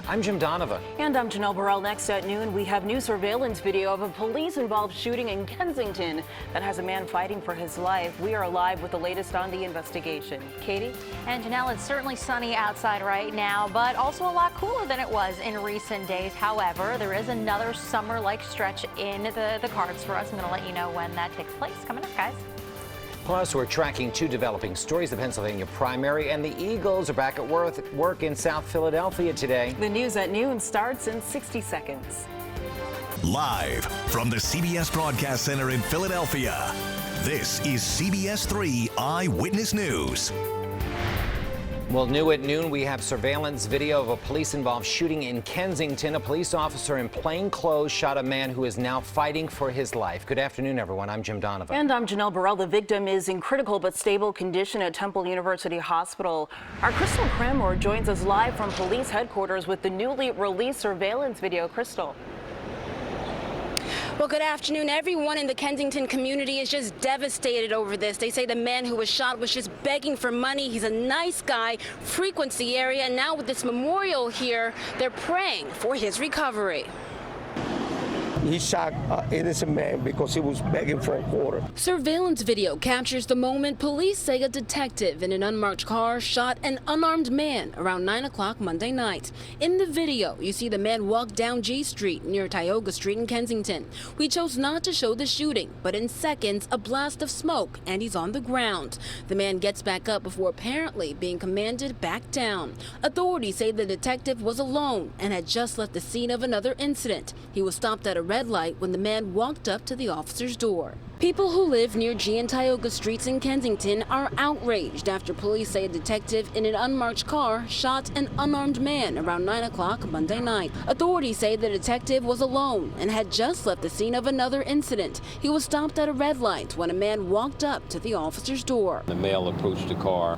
I'm Jim Donovan. And I'm Janelle Burrell. Next at noon, we have new surveillance video of a police-involved shooting in Kensington that has a man fighting for his life. We are live with the latest on the investigation. Katie? And Janelle, it's certainly sunny outside right now, but also a lot cooler than it was in recent days. However, there is another summer-like stretch in the cards for us. I'm going to let you know when that takes place. Coming up, guys. Plus, we're tracking two developing stories. The Pennsylvania primary and the Eagles are back at work in South Philadelphia today. The news at noon starts in 60 seconds. Live from the CBS Broadcast Center in Philadelphia, this is CBS3 Eyewitness News. Well, new at noon, we have surveillance video of a police-involved shooting in Kensington. A police officer in plain clothes shot a man who is now fighting for his life. Good afternoon, everyone. I'm Jim Donovan. And I'm Janelle Burrell. The victim is in critical but stable condition at Temple University Hospital. Our Crystal Cranmore joins us live from police headquarters with the newly released surveillance video. Crystal. Well, good afternoon. Everyone in the Kensington community is just devastated over this. They say the man who was shot was just begging for money. He's a nice guy, frequents the area, and now with this memorial here, they're praying for his recovery. He shot an innocent man because he was begging for a quarter. Surveillance video captures the moment police say a detective in an unmarked car shot an unarmed man around 9 o'clock Monday night. In the video, you see the man walk down G Street near Tioga Street in Kensington. We chose not to show the shooting, but in seconds, a blast of smoke and he's on the ground. The man gets back up before apparently being commanded back down. Authorities say the detective was alone and had just left the scene of another incident. He was stopped at a red light when the man walked up to the officer's door. People who live near G and Tioga Streets in Kensington are outraged after police say a detective in an unmarked car shot an unarmed man around 9 o'clock Monday night. Authorities say the detective was alone and had just left the scene of another incident. He was stopped at a red light when a man walked up to the officer's door. The male approached the car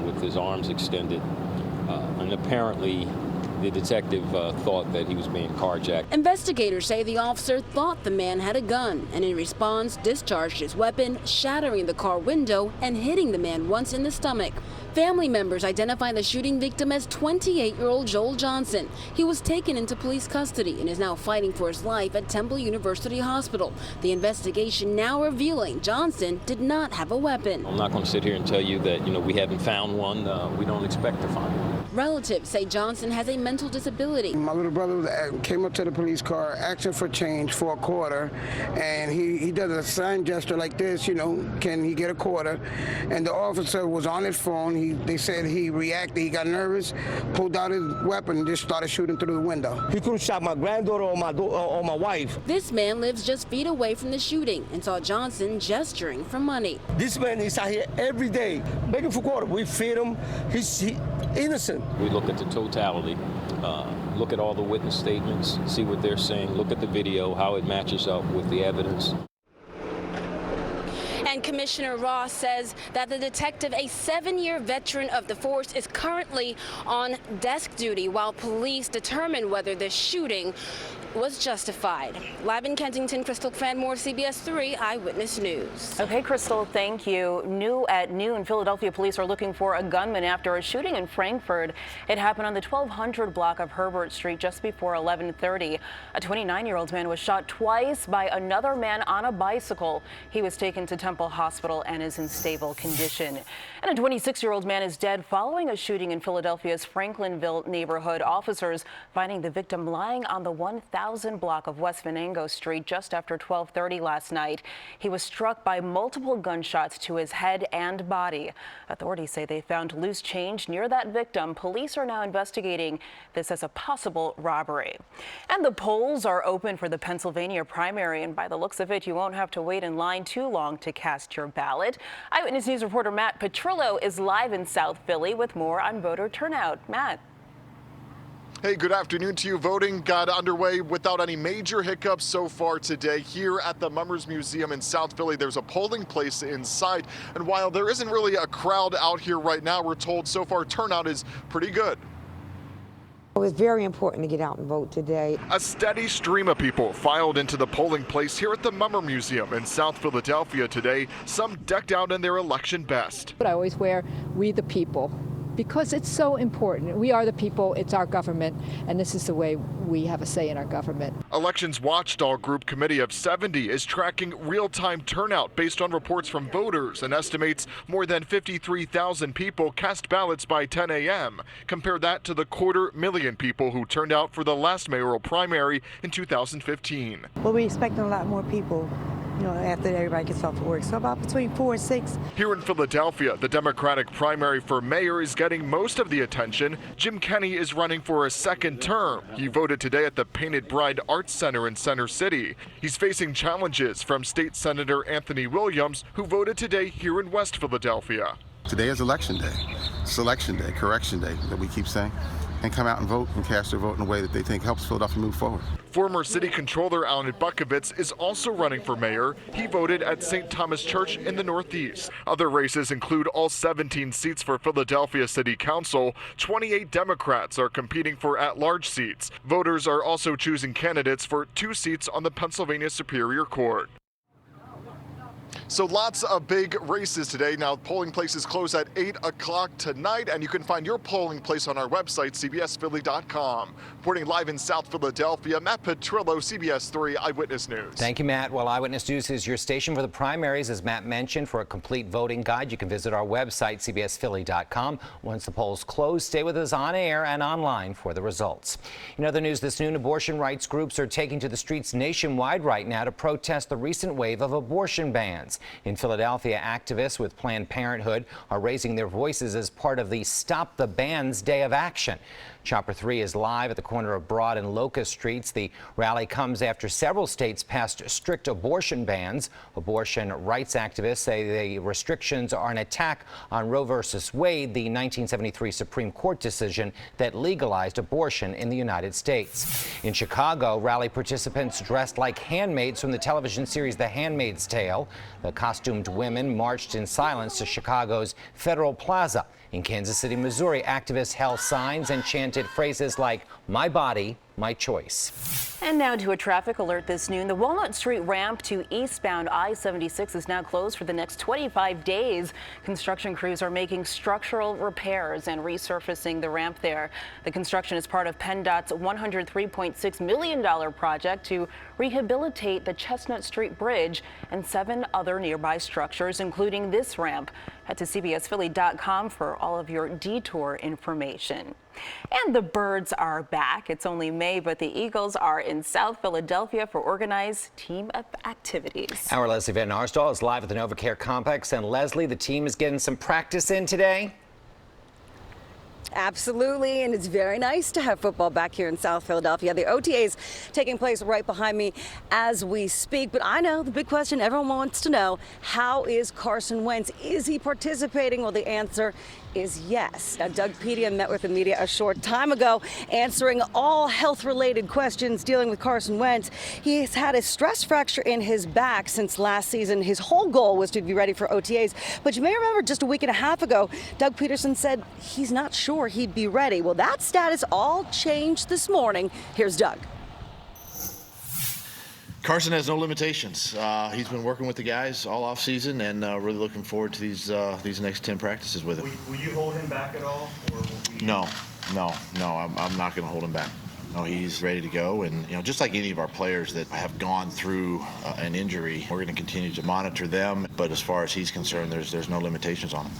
with his arms extended, and apparently the detective thought that he was being carjacked. Investigators say the officer thought the man had a gun and in response discharged his weapon, shattering the car window and hitting the man once in the stomach. Family members identify the shooting victim as 28-year-old Joel Johnson. He was taken into police custody and is now fighting for his life at Temple University Hospital. The investigation now revealing Johnson did not have a weapon. I'm not going to sit here and tell you that, we haven't found one. We don't expect to find one. Relatives say Johnson has a mental disability. My little brother came up to the police car asking for change for a quarter, and he does a sign gesture like this, can he get a quarter? And the officer was on his phone. They said he reacted, he got nervous, pulled out his weapon and just started shooting through the window. He could have shot my granddaughter or my wife. This man lives just feet away from the shooting and saw Johnson gesturing for money. This man is out here every day begging for quarter. We feed him. He's innocent. We look at the totality, look at all the witness statements, see what they're saying, look at the video, how it matches up with the evidence. And Commissioner Ross says that the detective, a 7-year veteran of the force, is currently on desk duty while police determine whether this shooting was justified. Live in Kensington, Crystal Cranmore, CBS3 Eyewitness News. Okay, Crystal, thank you. New at noon, Philadelphia police are looking for a gunman after a shooting in Frankfurt. It happened on the 1200 block of Herbert Street just before 11:30. A 29-year-old man was shot twice by another man on a bicycle. He was taken to Temple Hospital and is in stable condition. And a 26-year-old man is dead following a shooting in Philadelphia's Franklinville neighborhood. Officers finding the victim lying on the 1000 block of West Venango Street just after 12:30 last night. He was struck by multiple gunshots to his head and body. Authorities say they found loose change near that victim. Police are now investigating this as a possible robbery. And the polls are open for the Pennsylvania primary, and by the looks of it, you won't have to wait in line too long to cast your ballot. Eyewitness News reporter Matt Petrillo is live in South Philly with more on voter turnout. Matt. Hey, good afternoon to you. Voting got underway without any major hiccups so far today. Here at the Mummers Museum in South Philly, there's a polling place inside. And while there isn't really a crowd out here right now, we're told so far turnout is pretty good. It was very important to get out and vote today. A steady stream of people filed into the polling place here at the Mummer Museum in South Philadelphia today, some decked out in their election best. But I always wear "We the People" because it's so important. We are the people, it's our government, and this is the way we have a say in our government. Elections Watchdog Group Committee of 70 is tracking real-time turnout based on reports from voters and estimates more than 53,000 people cast ballots by 10 a.m. Compare that to the 250,000 people who turned out for the last mayoral primary in 2015. Well, we're expecting a lot more people, after everybody gets off of work. So about between 4 and 6. Here in Philadelphia, the Democratic primary for mayor is getting most of the attention. Jim Kenney is running for a second term. He voted today at the Painted Bride Arts Center in Center City. He's facing challenges from State Senator Anthony Williams, who voted today here in West Philadelphia. Today is Election Day, Selection Day, Correction Day that we keep saying, and come out and vote and cast their vote in a way that they think helps Philadelphia move forward. Former City Controller Alan Bukovitz is also running for mayor. He voted at St. Thomas Church in the Northeast. Other races include all 17 seats for Philadelphia City Council. 28 Democrats are competing for at-large seats. Voters are also choosing candidates for 2 seats on the Pennsylvania Superior Court. So lots of big races today. Now, polling places close at 8 o'clock tonight, and you can find your polling place on our website, CBSPhilly.com. Reporting live in South Philadelphia, Matt Petrillo, CBS3 Eyewitness News. Thank you, Matt. Well, Eyewitness News is your station for the primaries, as Matt mentioned. For a complete voting guide, you can visit our website, CBSPhilly.com. Once the polls close, stay with us on air and online for the results. In other news this noon, abortion rights groups are taking to the streets nationwide right now to protest the recent wave of abortion bans. In Philadelphia, activists with Planned Parenthood are raising their voices as part of the Stop the Bans Day of Action. Chopper 3 is live at the corner of Broad and Locust Streets. The rally comes after several states passed strict abortion bans. Abortion rights activists say the restrictions are an attack on Roe v. Wade, the 1973 Supreme Court decision that legalized abortion in the United States. In Chicago, rally participants dressed like handmaids from the television series The Handmaid's Tale. The costumed women marched in silence to Chicago's Federal Plaza. In Kansas City, Missouri, activists held signs and chanted phrases like, "My body, my choice." And now to a traffic alert this noon. The Walnut Street ramp to eastbound I-76 is now closed for the next 25 days. Construction crews are making structural repairs and resurfacing the ramp there. The construction is part of PennDOT's $103.6 million project to rehabilitate the Chestnut Street Bridge and 7 other nearby structures, including this ramp. Head to CBSPhilly.com for all of your detour information. And the birds are back. It's only May, but the Eagles are in South Philadelphia for organized team activities. Our Leslie Van Arsdal is live at the NovaCare Complex. And Leslie, the team is getting some practice in today. Absolutely, and it's very nice to have football back here in South Philadelphia. The OTA's taking place right behind me as we speak, but I know the big question everyone wants to know, how is Carson Wentz? Is he participating? Well, the answer is yes. Now, Doug Pedia met with the media a short time ago, answering all health-related questions dealing with Carson Wentz. He's had a stress fracture in his back since last season. His whole goal was to be ready for OTAs, but you may remember just a week and a half ago, Doug Peterson said he's not sure he'd be ready. Well, that status all changed this morning. Here's Doug. Carson has no limitations. He's been working with the guys all off season, and really looking forward to these next 10 practices with him. Will you hold him back at all? Or No. I'm not going to hold him back. No, he's ready to go, and just like any of our players that have gone through an injury, we're going to continue to monitor them. But as far as he's concerned, there's no limitations on him.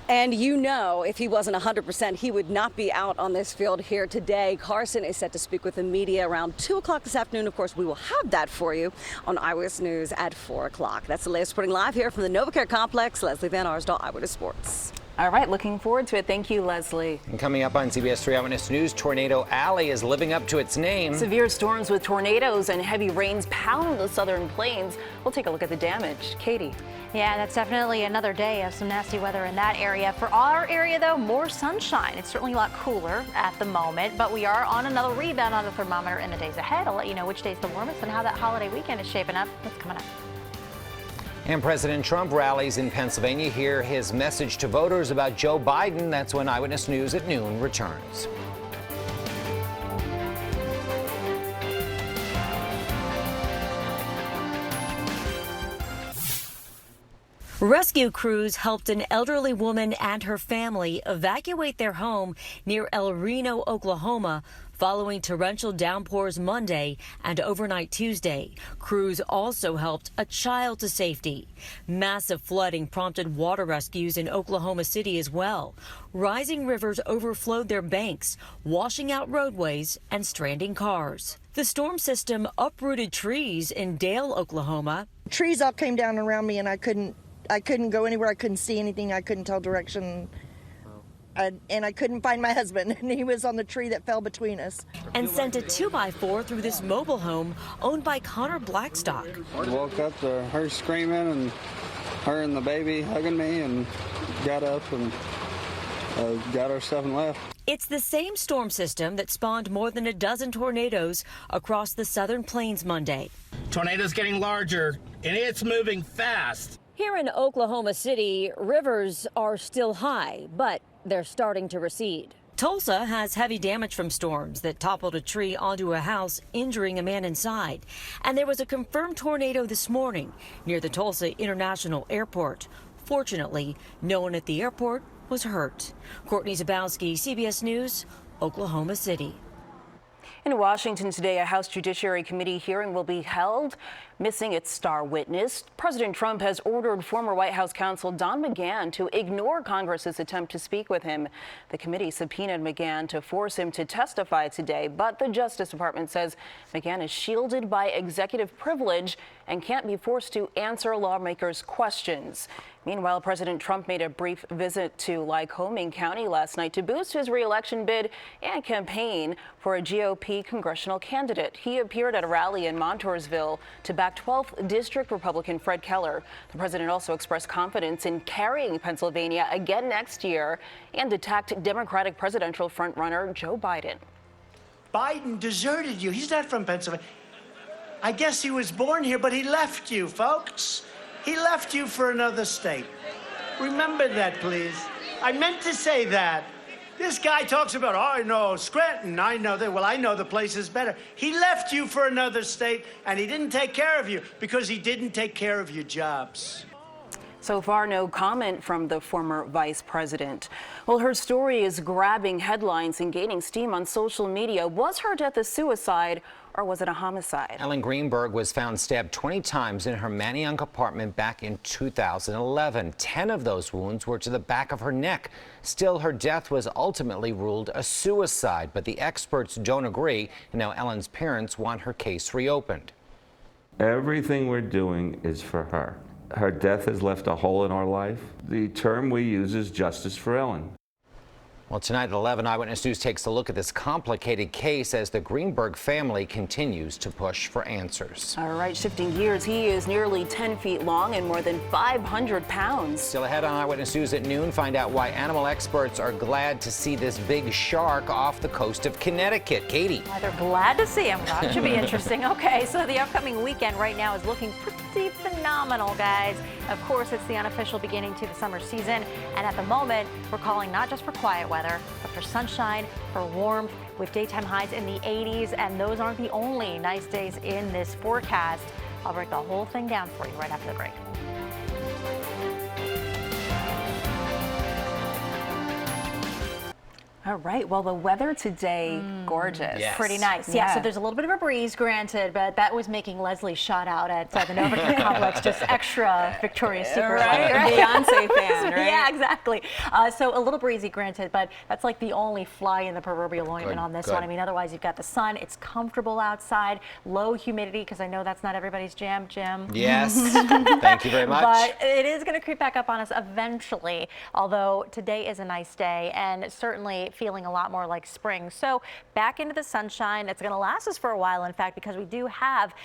And if he wasn't 100%, he would not be out on this field here today. Carson is set to speak with the media around 2 o'clock this afternoon. Of course, we will have that for you on Eyewitness News at 4 o'clock. That's the latest reporting live here from the NovaCare Complex. Leslie Van Arsdal, Eyewitness Sports. All right, looking forward to it. Thank you, Leslie. And coming up on CBS3 Eyewitness News, Tornado Alley is living up to its name. Severe storms with tornadoes and heavy rains pound the southern plains. We'll take a look at the damage. Katie. Yeah, that's definitely another day of some nasty weather in that area. For our area, though, more sunshine. It's certainly a lot cooler at the moment, but we are on another rebound on the thermometer in the days ahead. I'll let you know which day's the warmest and how that holiday weekend is shaping up. That's coming up. And President Trump rallies in Pennsylvania. Hear his message to voters about Joe Biden. That's when Eyewitness News at noon returns. Rescue crews helped an elderly woman and her family evacuate their home near El Reno, Oklahoma, following torrential downpours Monday and overnight Tuesday. Crews also helped a child to safety. Massive flooding prompted water rescues in Oklahoma City as well. Rising rivers overflowed their banks, washing out roadways and stranding cars. The storm system uprooted trees in Dale, Oklahoma. Trees all came down around me and I couldn't go anywhere. I couldn't see anything. I couldn't tell direction. And I couldn't find my husband, and he was on the tree that fell between us. And sent a 2x4 through this mobile home owned by Connor Blackstock. I woke up to her screaming and her and the baby hugging me, and got up and got our stuff and left. It's the same storm system that spawned more than a dozen tornadoes across the southern plains Monday. Tornado's getting larger, and it's moving fast. Here in Oklahoma City, rivers are still high, but they're starting to recede. Tulsa has heavy damage from storms that toppled a tree onto a house, injuring a man inside. And there was a confirmed tornado this morning near the Tulsa International Airport. Fortunately, no one at the airport was hurt. Courtney Zabowski, CBS News, Oklahoma City. In Washington today, a House Judiciary Committee hearing will be held. Missing its star witness, President Trump has ordered former White House counsel Don McGahn to ignore Congress's attempt to speak with him. The committee subpoenaed McGahn to force him to testify today, but the Justice Department says McGahn is shielded by executive privilege and can't be forced to answer lawmakers' questions. Meanwhile, President Trump made a brief visit to Lycoming County last night to boost his re-election bid and campaign for a GOP congressional candidate. He appeared at a rally in Montoursville to back 12th District Republican Fred Keller. The president also expressed confidence in carrying Pennsylvania again next year and attacked Democratic presidential frontrunner Joe Biden. Biden deserted you. He's not from Pennsylvania. I guess he was born here, but he left you, folks. He left you for another state. Remember that, please. I meant to say that. This guy talks about, oh, I know Scranton, I know that. Well, I know the place is better. He left you for another state, and he didn't take care of you because he didn't take care of your jobs. So far, no comment from the former vice president. Well, her story is grabbing headlines and gaining steam on social media. Was her death a suicide, or was it a homicide? Ellen Greenberg was found stabbed 20 times in her Manayunk apartment back in 2011. 10 of those wounds were to the back of her neck. Still, her death was ultimately ruled a suicide, but the experts don't agree, and now Ellen's parents want her case reopened. Everything we're doing is for her. Her death has left a hole in our life. The term we use is justice for Ellen. Well, tonight at 11, Eyewitness News takes a look at this complicated case as the Greenberg family continues to push for answers. All right, shifting gears, he is nearly 10 feet long and more than 500 pounds. Still ahead on Eyewitness News at noon, find out why animal experts are glad to see this big shark off the coast of Connecticut. Katie. Why they're glad to see him. That should be interesting. Okay, so the upcoming weekend right now is looking pretty phenomenal, guys. Of course, it's the unofficial beginning to the summer season, and at the moment, we're calling not just for quiet weather, but for sunshine, for warmth, with daytime highs in the 80s, and those aren't the only nice days in this forecast. I'll break the whole thing down for you right after the break. All right, well, the weather today, gorgeous. Yes. Pretty nice. Yeah, so there's a little bit of a breeze, granted, but that was making Leslie's shot out at the Novocaine Complex just extra Victoria's Secret. Right? Beyonce fan, right? Yeah, exactly. So a little breezy, granted, but that's like the only fly in the proverbial ointment on this one. I mean, otherwise you've got the sun. It's comfortable outside, low humidity, because I know that's not everybody's jam, Jim. Yes, thank you very much. But it is going to creep back up on us eventually, although today is a nice day and certainly feeling a lot more like spring. So back into the sunshine. It's going to last us for a while, in fact, because we do have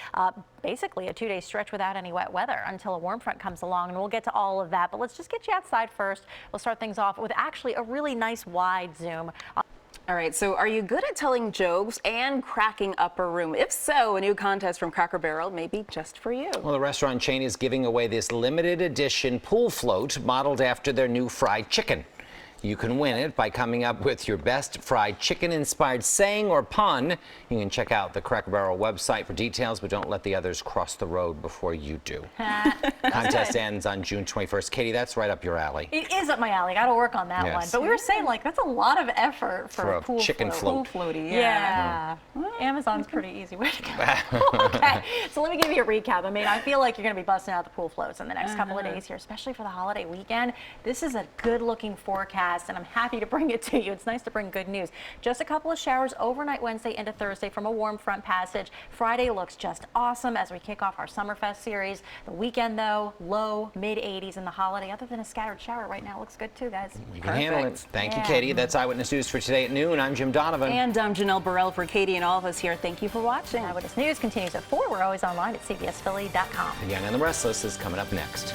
basically a 2-day stretch without any wet weather until a warm front comes along, and we'll get to all of that. But let's just get you outside first. We'll start things off with actually a really nice wide zoom. All right, so are you good at telling jokes and cracking up a room? If so, a new contest from Cracker Barrel may be just for you. Well, the restaurant chain is giving away this limited edition pool float modeled after their new fried chicken. You can win it by coming up with your best fried chicken-inspired saying or pun. You can check out the Cracker Barrel website for details, but don't let the others cross the road before you do. Contest ends on June 21st. Katie, that's right up your alley. It is up my alley. Got to work on that one. But we were saying, like, that's a lot of effort for a pool chicken float. Pool floaty, yeah. Amazon's pretty easy way to go. Okay, so let me give you a recap. I mean, I feel like you're going to be busting out the pool floats in the next couple of days here, especially for the holiday weekend. This is a good-looking forecast, and I'm happy to bring it to you. It's nice to bring good news. Just a couple of showers overnight Wednesday into Thursday from a warm front passage. Friday looks just awesome as we kick off our Summerfest series. The weekend, though, low, mid-80s in the holiday. Other than a scattered shower right now, looks good too, guys. You can handle it. Thank you, Katie. That's Eyewitness News for today at noon. I'm Jim Donovan. And I'm Janelle Burrell for Katie and all of us here. Thank you for watching. Eyewitness News continues at 4. We're always online at CBS3Philly.com. The Young and the Restless is coming up next.